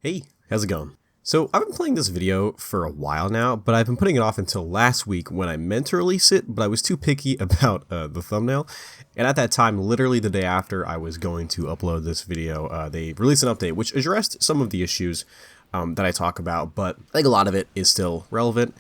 Hey, how's it going? So I've been playing this video for a while now, but I've been putting it off until last week when I meant to release it, but I was too picky about the thumbnail. And at that time, literally the day after I was going to upload this video, they released an update which addressed some of the issues that I talk about, but I think a lot of it is still relevant.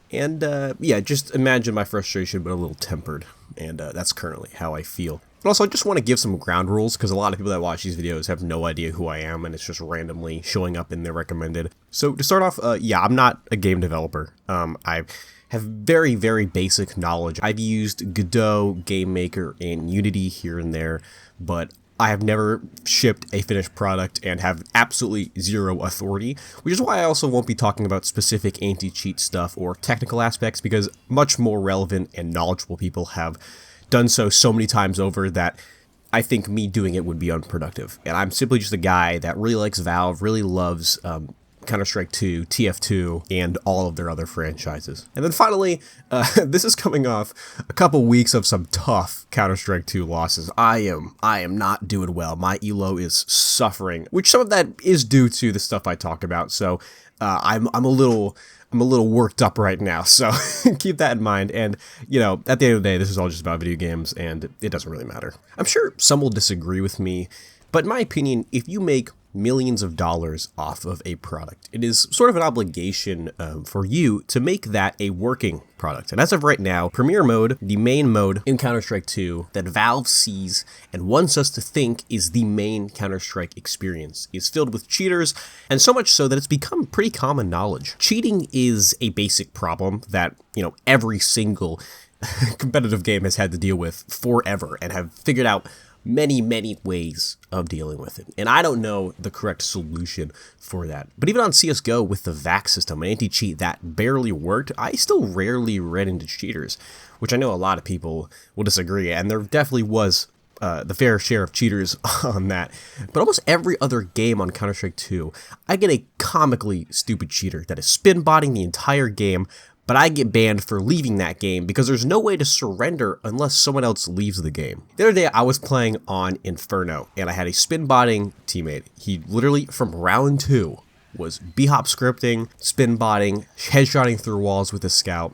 And yeah, just imagine my frustration, but a little tempered. And that's currently how I feel. But also, I just want to give some ground rules, because a lot of people that watch these videos have no idea who I am, and it's just randomly showing up in their recommended. So to start off, yeah, I'm not a game developer. I have very, very basic knowledge. I've used Godot, GameMaker, and Unity here and there, but I have never shipped a finished product and have absolutely zero authority, which is why I also won't be talking about specific anti-cheat stuff or technical aspects, because much more relevant and knowledgeable people have done so many times over that I think me doing it would be unproductive. And I'm simply just a guy that really likes Valve, really loves Counter Strike 2, TF2, and all of their other franchises. And then finally, this is coming off a couple weeks of some tough Counter Strike 2 losses. I am not doing well. My elo is suffering, which some of that is due to the stuff I talk about. So I'm a little worked up right now, so keep that in mind. And, you know, at the end of the day, this is all just about video games, and it doesn't really matter. I'm sure some will disagree with me, but in my opinion, if you make millions of dollars off of a product, it is sort of an obligation for you to make that a working product. And as of right now, Premier Mode, the main mode in Counter-Strike 2 that Valve sees and wants us to think is the main Counter-Strike experience, is filled with cheaters, and so much so that it's become pretty common knowledge. Cheating is a basic problem that, you know, every single competitive game has had to deal with forever and have figured out many ways of dealing with it. And I don't know the correct solution for that. But even on CSGO with the VAC system, an anti-cheat that barely worked, I still rarely ran into cheaters, which I know a lot of people will disagree, and there definitely was the fair share of cheaters on that. But almost every other game on Counter-Strike 2, I get a comically stupid cheater that is spin botting the entire game, but I get banned for leaving that game because there's no way to surrender unless someone else leaves the game. The other day I was playing on Inferno and I had a spin botting teammate. He literally from round 2 was b-hop scripting, spin botting, headshotting through walls with a scout.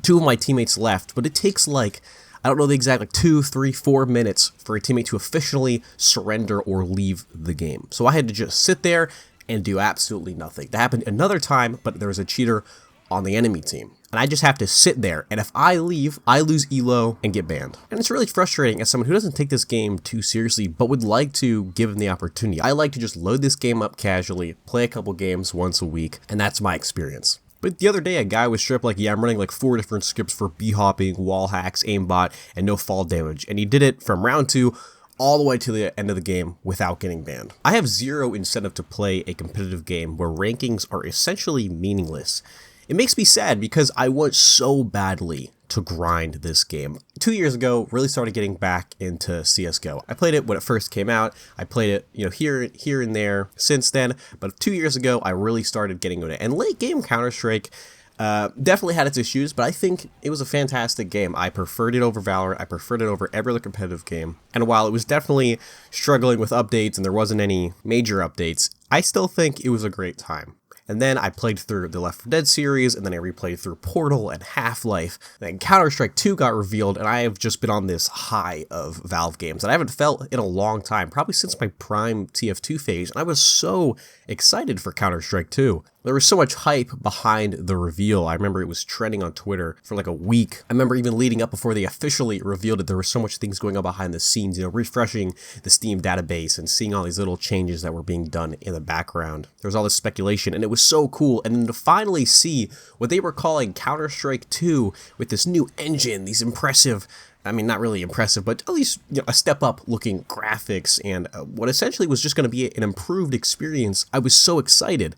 2 of my teammates left, but it takes like, I don't know the exact, like 2, 3, 4 minutes for a teammate to officially surrender or leave the game. So I had to just sit there and do absolutely nothing. That happened another time, but there was a cheater on the enemy team, and I just have to sit there, and if I leave, I lose elo and get banned. And it's really frustrating as someone who doesn't take this game too seriously, but would like to give them the opportunity. I like to just load this game up casually, play a couple games once a week, and that's my experience. But the other day, a guy was stripped like, yeah, I'm running like 4 different scripts for b-hopping, wall hacks, aimbot, and no fall damage, and he did it from round 2 all the way to the end of the game without getting banned. I have zero incentive to play a competitive game where rankings are essentially meaningless. It makes me sad because I want so badly to grind this game. 2 years ago, really started getting back into CSGO. I played it when it first came out. I played it, you know, here and there since then, but 2 years ago, I really started getting into it. And late game Counter-Strike definitely had its issues, but I think it was a fantastic game. I preferred it over Valorant. I preferred it over every other competitive game. And while it was definitely struggling with updates and there wasn't any major updates, I still think it was a great time. And then I played through the Left 4 Dead series, and then I replayed through Portal and Half-Life. Then Counter-Strike 2 got revealed, and I have just been on this high of Valve games that I haven't felt in a long time, probably since my prime TF2 phase, and I was so excited for Counter-Strike 2. There was so much hype behind the reveal. I remember it was trending on Twitter for like a week. I remember even leading up before they officially revealed it, there were so much things going on behind the scenes, you know, refreshing the Steam database and seeing all these little changes that were being done in the background. There was all this speculation, and it was so cool. And then to finally see what they were calling Counter-Strike 2 with this new engine, these impressive, I mean, not really impressive, but at least, you know, a step up looking graphics and what essentially was just going to be an improved experience, I was so excited.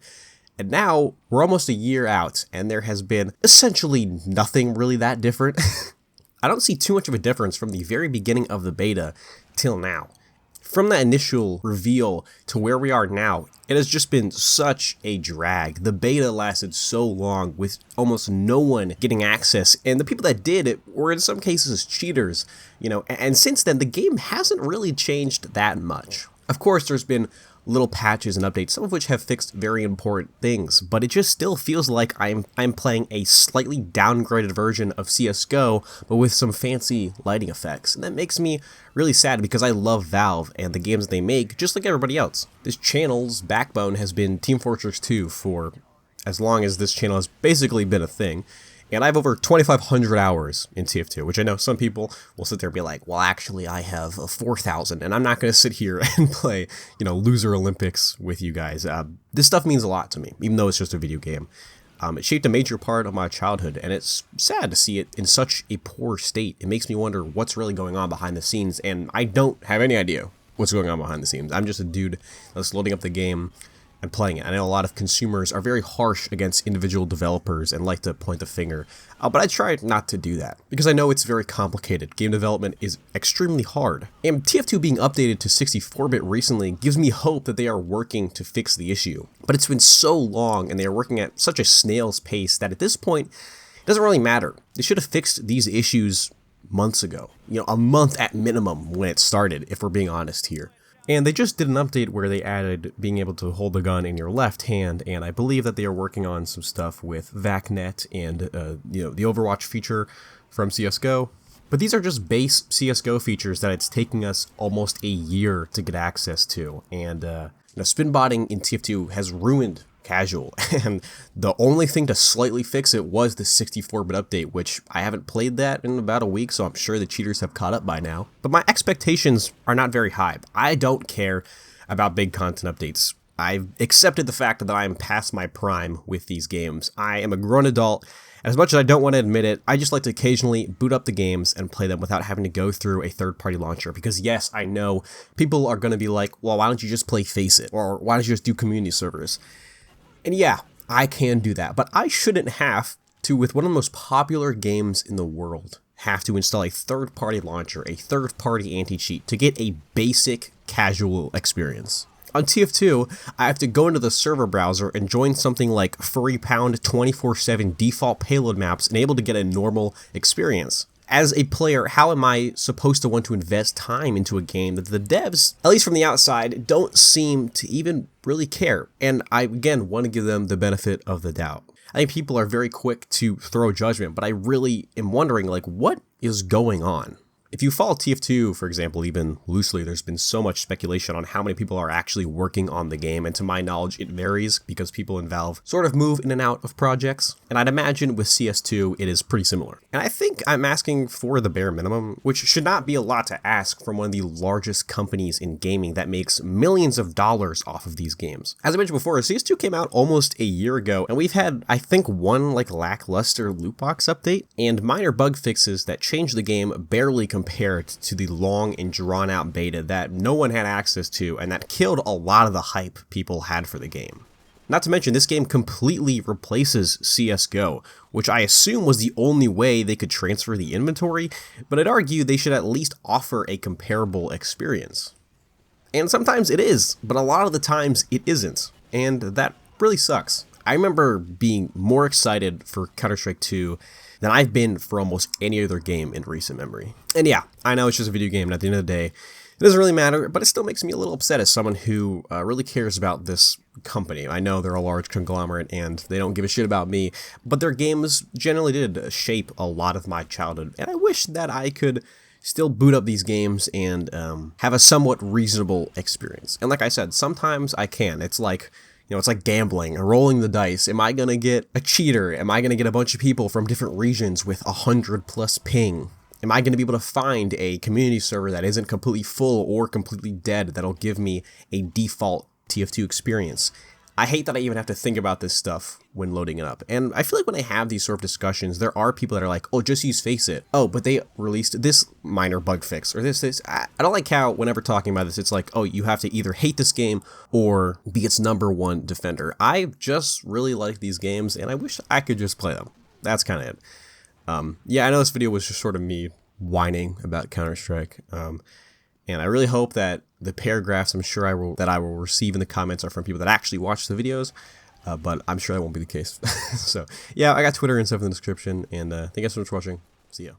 And now we're almost a year out, and there has been essentially nothing really that different. I don't see too much of a difference from the very beginning of the beta till now. From that initial reveal to where we are now, it has just been such a drag. The beta lasted so long with almost no one getting access, and the people that did it were in some cases cheaters, you know, and since then the game hasn't really changed that much. Of course, there's been little patches and updates, some of which have fixed very important things, but it just still feels like I'm playing a slightly downgraded version of CSGO, but with some fancy lighting effects. And that makes me really sad because I love Valve and the games they make, just like everybody else. This channel's backbone has been Team Fortress 2 for as long as this channel has basically been a thing. And I have over 2,500 hours in TF2, which I know some people will sit there and be like, well, actually, I have 4,000, and I'm not going to sit here and play, loser Olympics with you guys. This stuff means a lot to me, even though it's just a video game. It shaped a major part of my childhood, and it's sad to see it in such a poor state. It makes me wonder what's really going on behind the scenes, and I don't have any idea what's going on behind the scenes. I'm just a dude that's loading up the game and playing it. I know a lot of consumers are very harsh against individual developers and like to point the finger, but I try not to do that because I know it's very complicated. Game development is extremely hard, and TF2 being updated to 64-bit recently gives me hope that they are working to fix the issue. But it's been so long and they are working at such a snail's pace that at this point, it doesn't really matter. They should have fixed these issues months ago, a month at minimum when it started, if we're being honest here. And they just did an update where they added being able to hold the gun in your left hand, and I believe that they are working on some stuff with VACnet and the Overwatch feature from CSGO. But these are just base CSGO features that it's taking us almost a year to get access to, and spin botting in TF2 has ruined casual, and the only thing to slightly fix it was the 64-bit update, which I haven't played that in about a week, so I'm sure the cheaters have caught up by now. But my expectations are not very high. I don't care about big content updates. I've accepted the fact that I am past my prime with these games. I am a grown adult, and as much as I don't want to admit it, I just like to occasionally boot up the games and play them without having to go through a third-party launcher, because yes, I know people are going to be like, well, why don't you just play FACEIT, or why don't you just do community servers? And yeah, I can do that, but I shouldn't have to, with one of the most popular games in the world, have to install a third-party launcher, a third-party anti-cheat to get a basic casual experience. On TF2, I have to go into the server browser and join something like Furry Pound 24/7 default payload maps and able to get a normal experience. As a player, how am I supposed to want to invest time into a game that the devs, at least from the outside, don't seem to even really care? And I, again, want to give them the benefit of the doubt. I think people are very quick to throw judgment, but I really am wondering, what is going on? If you follow TF2, for example, even loosely, there's been so much speculation on how many people are actually working on the game, and to my knowledge, it varies because people in Valve sort of move in and out of projects, and I'd imagine with CS2, it is pretty similar. And I think I'm asking for the bare minimum, which should not be a lot to ask from one of the largest companies in gaming that makes millions of dollars off of these games. As I mentioned before, CS2 came out almost a year ago, and we've had, I think, one lackluster loot box update, and minor bug fixes that changed the game barely compared to the long and drawn out beta that no one had access to and that killed a lot of the hype people had for the game. Not to mention, this game completely replaces CSGO, which I assume was the only way they could transfer the inventory, but I'd argue they should at least offer a comparable experience. And sometimes it is, but a lot of the times it isn't, and that really sucks. I remember being more excited for Counter Strike 2 than I've been for almost any other game in recent memory. And yeah, I know it's just a video game, and at the end of the day, it doesn't really matter, but it still makes me a little upset as someone who really cares about this company. I know they're a large conglomerate, and they don't give a shit about me, but their games generally did shape a lot of my childhood, and I wish that I could still boot up these games and have a somewhat reasonable experience. And like I said, sometimes I can. It's like, it's like gambling or rolling the dice. Am I going to get a cheater? Am I going to get a bunch of people from different regions with 100+ ping? Am I going to be able to find a community server that isn't completely full or completely dead that'll give me a default TF2 experience? I hate that I even have to think about this stuff when loading it up. And I feel like when I have these sort of discussions, there are people that are like, oh, just use FACEIT. Oh, but they released this minor bug fix or this. I don't like how whenever talking about this, it's like, oh, you have to either hate this game or be its #1 defender. I just really like these games and I wish I could just play them. That's kind of it. Yeah, I know this video was just sort of me whining about Counter Strike. And I really hope that the paragraphs I will receive in the comments are from people that actually watch the videos, but I'm sure that won't be the case. So yeah, I got Twitter and stuff in the description, and thank you guys so much for watching. See ya.